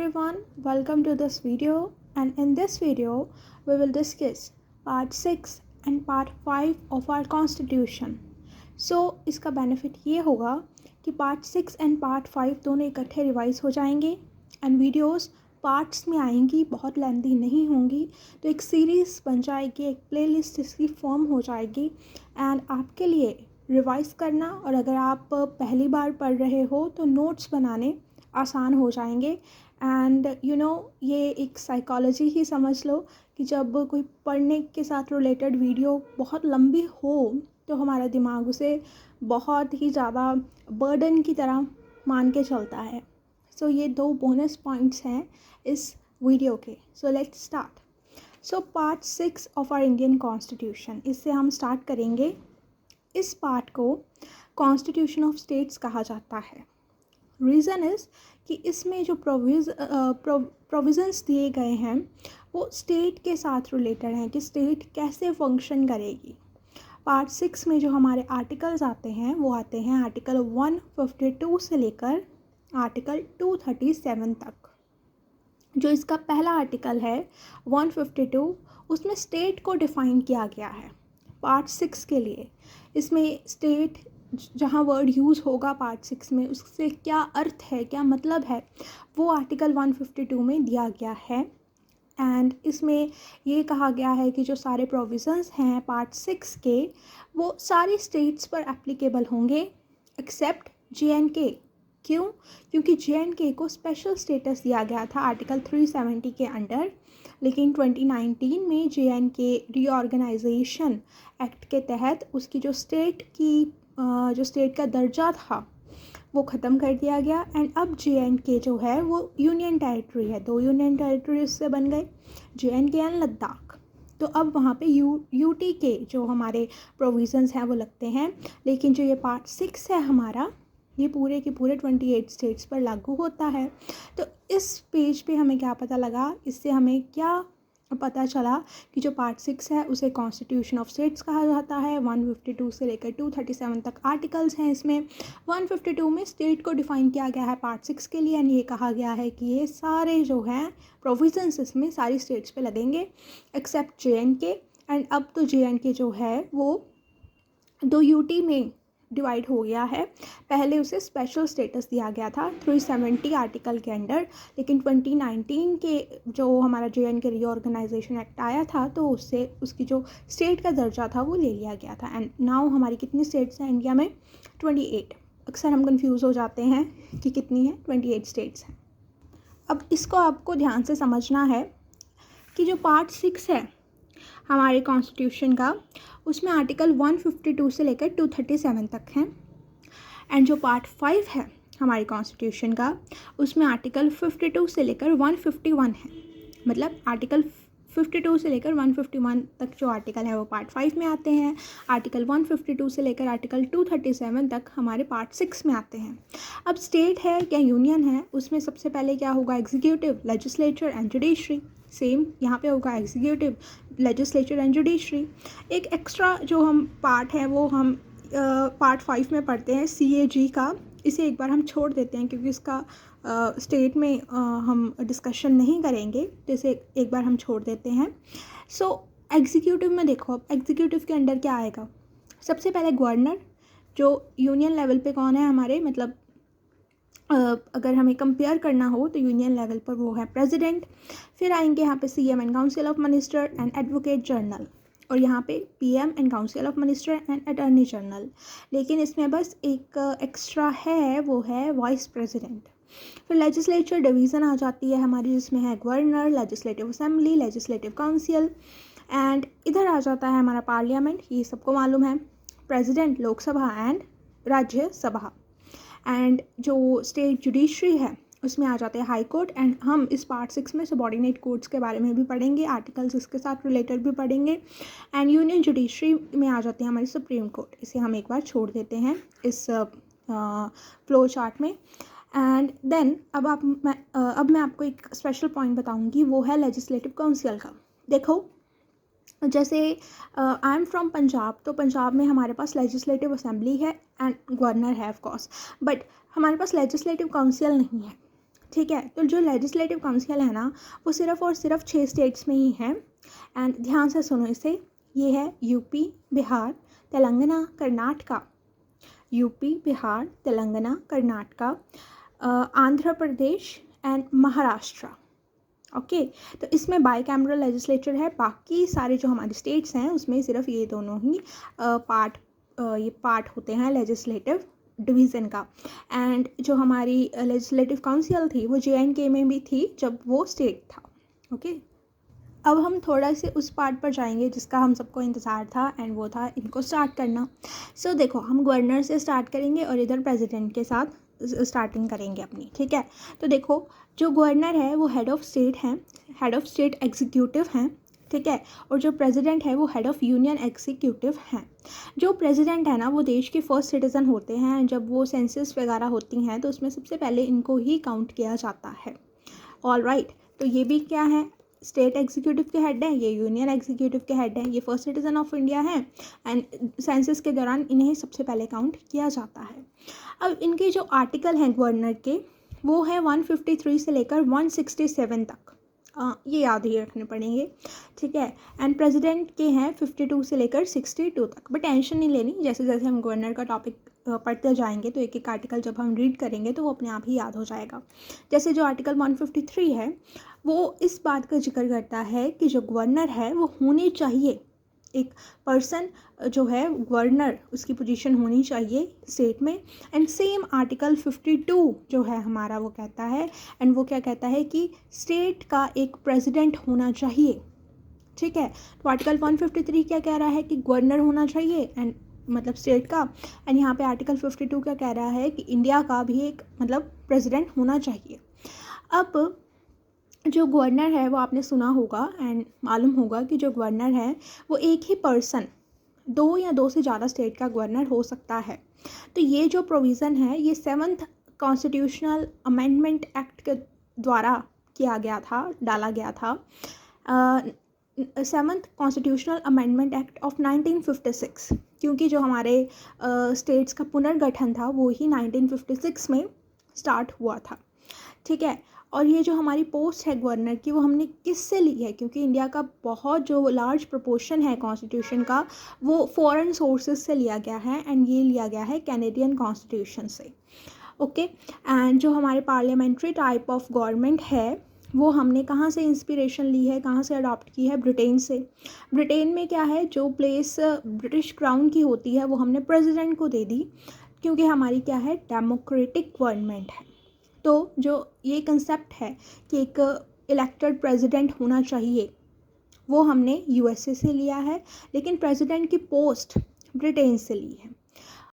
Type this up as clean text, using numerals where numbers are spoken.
everyone, welcome to this video, and in this video we will discuss part 6 and part 5 of our constitution. So इसका benefit ये होगा कि part 6 and part 5 दोनों इकट्ठे revise हो जाएंगे एंड वीडियोस पार्ट्स में आएंगी, बहुत लेंथी नहीं होंगी, तो एक सीरीज़ बन जाएगी, एक प्लेलिस्ट इसकी फॉर्म हो जाएगी एंड आपके लिए रिवाइज करना और अगर आप पहली बार पढ़ रहे हो तो नोट्स बनाने आसान हो जाएंगे। एंड ये एक साइकोलॉजी ही समझ लो कि जब कोई पढ़ने के साथ रिलेटेड वीडियो बहुत लंबी हो तो हमारा दिमाग उसे बहुत ही ज़्यादा बर्डन की तरह मान के चलता है। सो ये 2 बोनस पॉइंट्स हैं इस वीडियो के। So let's start. So part 6 of our Indian constitution, इससे हम स्टार्ट करेंगे। इस पार्ट को कॉन्स्टिट्यूशन ऑफ स्टेट्स कहा जाता है। रीज़न इज़ कि इसमें जो प्रोविज़न्स दिए गए हैं वो स्टेट के साथ रिलेटेड हैं कि स्टेट कैसे फंक्शन करेगी। पार्ट 6 में जो हमारे आर्टिकल्स आते हैं वो आते हैं आर्टिकल 152 से लेकर आर्टिकल 237 तक। जो इसका पहला आर्टिकल है 152, उसमें स्टेट को डिफ़ाइन किया गया है पार्ट 6 के लिए। इसमें स्टेट जहाँ वर्ड यूज़ होगा पार्ट 6 में उससे क्या अर्थ है, क्या मतलब है, वो आर्टिकल 152 में दिया गया है। एंड इसमें ये कहा गया है कि जो सारे प्रोविज़न्स हैं पार्ट 6 के वो सारी स्टेट्स पर एप्लीकेबल होंगे एक्सेप्ट JNK। क्यों? क्योंकि JNK को स्पेशल स्टेटस दिया गया था आर्टिकल 370 के अंडर, लेकिन 2019 में JNK रीऑर्गेनाइजेशन एक्ट के तहत उसकी जो स्टेट का दर्जा था वो ख़त्म कर दिया गया एंड अब JNK जो है वो यूनियन टेरिटरी है। 2 यूनियन टेरिटरी उससे बन गए, JNK एंड लद्दाख। तो अब वहाँ पे UT के जो हमारे प्रोविज़न्स हैं वो लगते हैं, लेकिन जो ये पार्ट 6 है हमारा, ये पूरे के पूरे 28 स्टेट्स पर लागू होता है। तो इस पेज पे हमें क्या पता लगा, इससे हमें क्या पता चला कि जो पार्ट 6 है उसे कॉन्स्टिट्यूशन ऑफ स्टेट्स कहा जाता है। 152 से लेकर 237 तक आर्टिकल्स हैं इसमें। 152 में स्टेट को डिफ़ाइन किया गया है पार्ट 6 के लिए एंड ये कहा गया है कि ये सारे जो हैं प्रोविजंस इसमें सारी स्टेट्स पे लगेंगे एक्सेप्ट JNK। एंड अब तो JNK जो है वो 2 UT में डिवाइड हो गया है। पहले उसे स्पेशल स्टेटस दिया गया था 370 आर्टिकल के अंडर, लेकिन 2019 के जो हमारा JNK रीऑर्गेनाइजेशन एक्ट आया था तो उससे उसकी जो स्टेट का दर्जा था वो ले लिया गया था। एंड नाउ हमारी कितनी स्टेट्स हैं इंडिया में? 28। अक्सर हम कंफ्यूज हो जाते हैं कि कितनी है, 28 स्टेट्स हैं। अब इसको आपको ध्यान से समझना है कि जो पार्ट 6 है हमारे कॉन्स्टिट्यूशन का, उसमें आर्टिकल 152 से लेकर 237 तक हैं एंड जो पार्ट 5 है हमारे कॉन्स्टिट्यूशन का, उसमें आर्टिकल 52 से लेकर 151 है। मतलब आर्टिकल 52 से लेकर 151 तक जो आर्टिकल है वो पार्ट 5 में आते हैं। आर्टिकल 152 से लेकर आर्टिकल 237 तक हमारे पार्ट 6 में आते हैं। अब स्टेट है या यूनियन है, उसमें सबसे पहले क्या होगा? Executive, legislature and judiciary. Same यहाँ पे होगा एग्जीक्यूटिव, लेजिस्लेचर एंड जुडिशरी। एक एक्स्ट्रा जो हम पार्ट है वो हम पार्ट 5 में पढ़ते हैं CAG का, इसे एक बार हम छोड़ देते हैं क्योंकि इसका स्टेट में हम डिस्कशन नहीं करेंगे, तो इसे एक बार हम छोड़ देते हैं। सो एग्जीक्यूटिव में देखो, अब एग्जीक्यूटिव के अंडर क्या आएगा? सबसे पहले गवर्नर, जो यूनियन लेवल पे कौन है हमारे, मतलब अगर हमें कंपेयर करना हो तो यूनियन लेवल पर वो है प्रेसिडेंट। फिर आएंगे यहाँ पे CM and council of minister and advocate general, और यहाँ पे PM and council of minister and attorney general. लेकिन इसमें बस एक एक्स्ट्रा है, वो है वाइस प्रेसिडेंट। फिर लेजिस्लेचर डिवीज़न आ जाती है हमारी, जिसमें है governor, legislative assembly, legislative council and इधर आ जाता है हमारा पार्लियामेंट। ये सबको मालूम है, president, Lok Sabha and Rajya Sabha. And जो स्टेट जुडिशरी है उसमें आ जाते हैं हाई कोर्ट। एंड हम इस पार्ट 6 में सबॉर्डिनेट कोर्ट्स के बारे में भी पढ़ेंगे, आर्टिकल्स इसके साथ रिलेटेड भी पढ़ेंगे। एंड यूनियन जुडिशरी में आ जाती है हमारी सुप्रीम कोर्ट। इसे हम एक बार छोड़ देते हैं इस फ्लो चार्ट में। एंड देन अब मैं आपको एक स्पेशल पॉइंट बताऊंगी, वो है लेजिस्लेटिव काउंसिल का। देखो, जैसे आई एम फ्रॉम पंजाब, तो पंजाब में हमारे पास लेजिस्लेटिव असेंबली है एंड गवर्नर है ऑफ कोर्स, बट हमारे पास लेजिस्लेटिव काउंसिल नहीं है। ठीक है। तो जो लेजिस्लेटिव काउंसिल है ना, वो सिर्फ और सिर्फ 6 स्टेट्स में ही है। एंड ध्यान से सुनो इसे, ये है UP, Bihar, Telangana, Karnataka, UP, Bihar, Telangana, Karnataka, Andhra Pradesh and Maharashtra. Okay, तो इसमें बाई कैमरल लेजिस्लेचर है। बाकी सारे जो हमारे स्टेट्स हैं उसमें सिर्फ ये दोनों ही पार्ट होते हैं लेजिस्लेटिव डिवीज़न का। एंड जो हमारी लेजिस्लेटिव काउंसिल थी वो JNK में भी थी जब वो स्टेट था। ओके, अब हम थोड़ा से उस पार्ट पर जाएंगे जिसका हम सबको इंतज़ार था, एंड वो था इनको स्टार्ट करना। सो देखो, हम गवर्नर से स्टार्ट करेंगे और इधर प्रेसिडेंट के साथ स्टार्टिंग करेंगे अपनी, ठीक है। तो देखो, जो गवर्नर है वो हेड ऑफ़ स्टेट हैं, हेड ऑफ़ स्टेट एग्जीक्यूटिव हैं, ठीक है। और जो प्रेसिडेंट है वो हेड ऑफ़ यूनियन एग्जीक्यूटिव हैं। जो प्रेसिडेंट है ना, वो देश के फर्स्ट सिटीज़न होते हैं। जब वो सेंसस वगैरह होती हैं तो उसमें सबसे पहले इनको ही काउंट किया जाता है। ऑल राइट, तो ये भी क्या है, स्टेट एग्जीक्यूटिव के हेड हैं, ये यूनियन एग्जीक्यूटिव के हेड हैं, ये फर्स्ट सिटीज़न ऑफ इंडिया है। एंड सेंसस के दौरान इन्हें सबसे पहले काउंट किया जाता है। अब इनके जो आर्टिकल हैं गवर्नर के, वो है 153 से लेकर 167 तक। ये याद ही रखने पड़ेंगे, ठीक है। एंड प्रेसिडेंट के हैं 52 से लेकर 62 तक। बट टेंशन नहीं लेनी, जैसे जैसे हम गवर्नर का टॉपिक पढ़ते जाएंगे तो एक एक आर्टिकल जब हम रीड करेंगे तो वो अपने आप ही याद हो जाएगा। जैसे जो आर्टिकल 153 है वो इस बात का जिक्र करता है कि जो गवर्नर है वो होने चाहिए, एक पर्सन जो है गवर्नर, उसकी पोजीशन होनी चाहिए स्टेट में। एंड सेम आर्टिकल 52 जो है हमारा वो कहता है, एंड वो क्या कहता है कि स्टेट का एक प्रेसिडेंट होना चाहिए, ठीक है। तो आर्टिकल 153 क्या कह रहा है कि गवर्नर होना चाहिए, एंड मतलब स्टेट का। एंड यहाँ पे आर्टिकल 52 क्या कह रहा है कि इंडिया का भी एक मतलब प्रेसिडेंट होना चाहिए। अब जो गवर्नर है वो आपने सुना होगा एंड मालूम होगा कि जो गवर्नर है वो एक ही पर्सन 2 या 2 से ज़्यादा स्टेट का गवर्नर हो सकता है। तो ये जो प्रोविज़न है ये 7th कॉन्स्टिट्यूशनल अमेंडमेंट एक्ट के द्वारा किया गया था, डाला गया था। 7th constitutional amendment act of 1956, क्योंकि जो हमारे स्टेट्स का पुनर्गठन था वो ही 1956 में स्टार्ट हुआ था, ठीक है। और ये जो हमारी पोस्ट है गवर्नर की वो हमने किससे ली है, क्योंकि इंडिया का बहुत जो लार्ज प्रोपोर्शन है कॉन्स्टिट्यूशन का वो फॉरेन सोर्सेज से लिया गया है, एंड ये लिया गया है कैनेडियन कॉन्स्टिट्यूशन से। ओके, एंड जो हमारे पार्लियामेंट्री टाइप ऑफ गवर्नमेंट है वो हमने कहाँ से इंस्पिरेशन ली है, कहाँ से अडॉप्ट की है, ब्रिटेन से। ब्रिटेन में क्या है, जो प्लेस ब्रिटिश क्राउन की होती है वो हमने प्रेसिडेंट को दे दी, क्योंकि हमारी क्या है, डेमोक्रेटिक गवर्नमेंट है। तो जो ये कंसेप्ट है कि एक इलेक्टेड प्रेसिडेंट होना चाहिए वो हमने USA से लिया है, लेकिन प्रेसिडेंट की पोस्ट ब्रिटेन से ली है।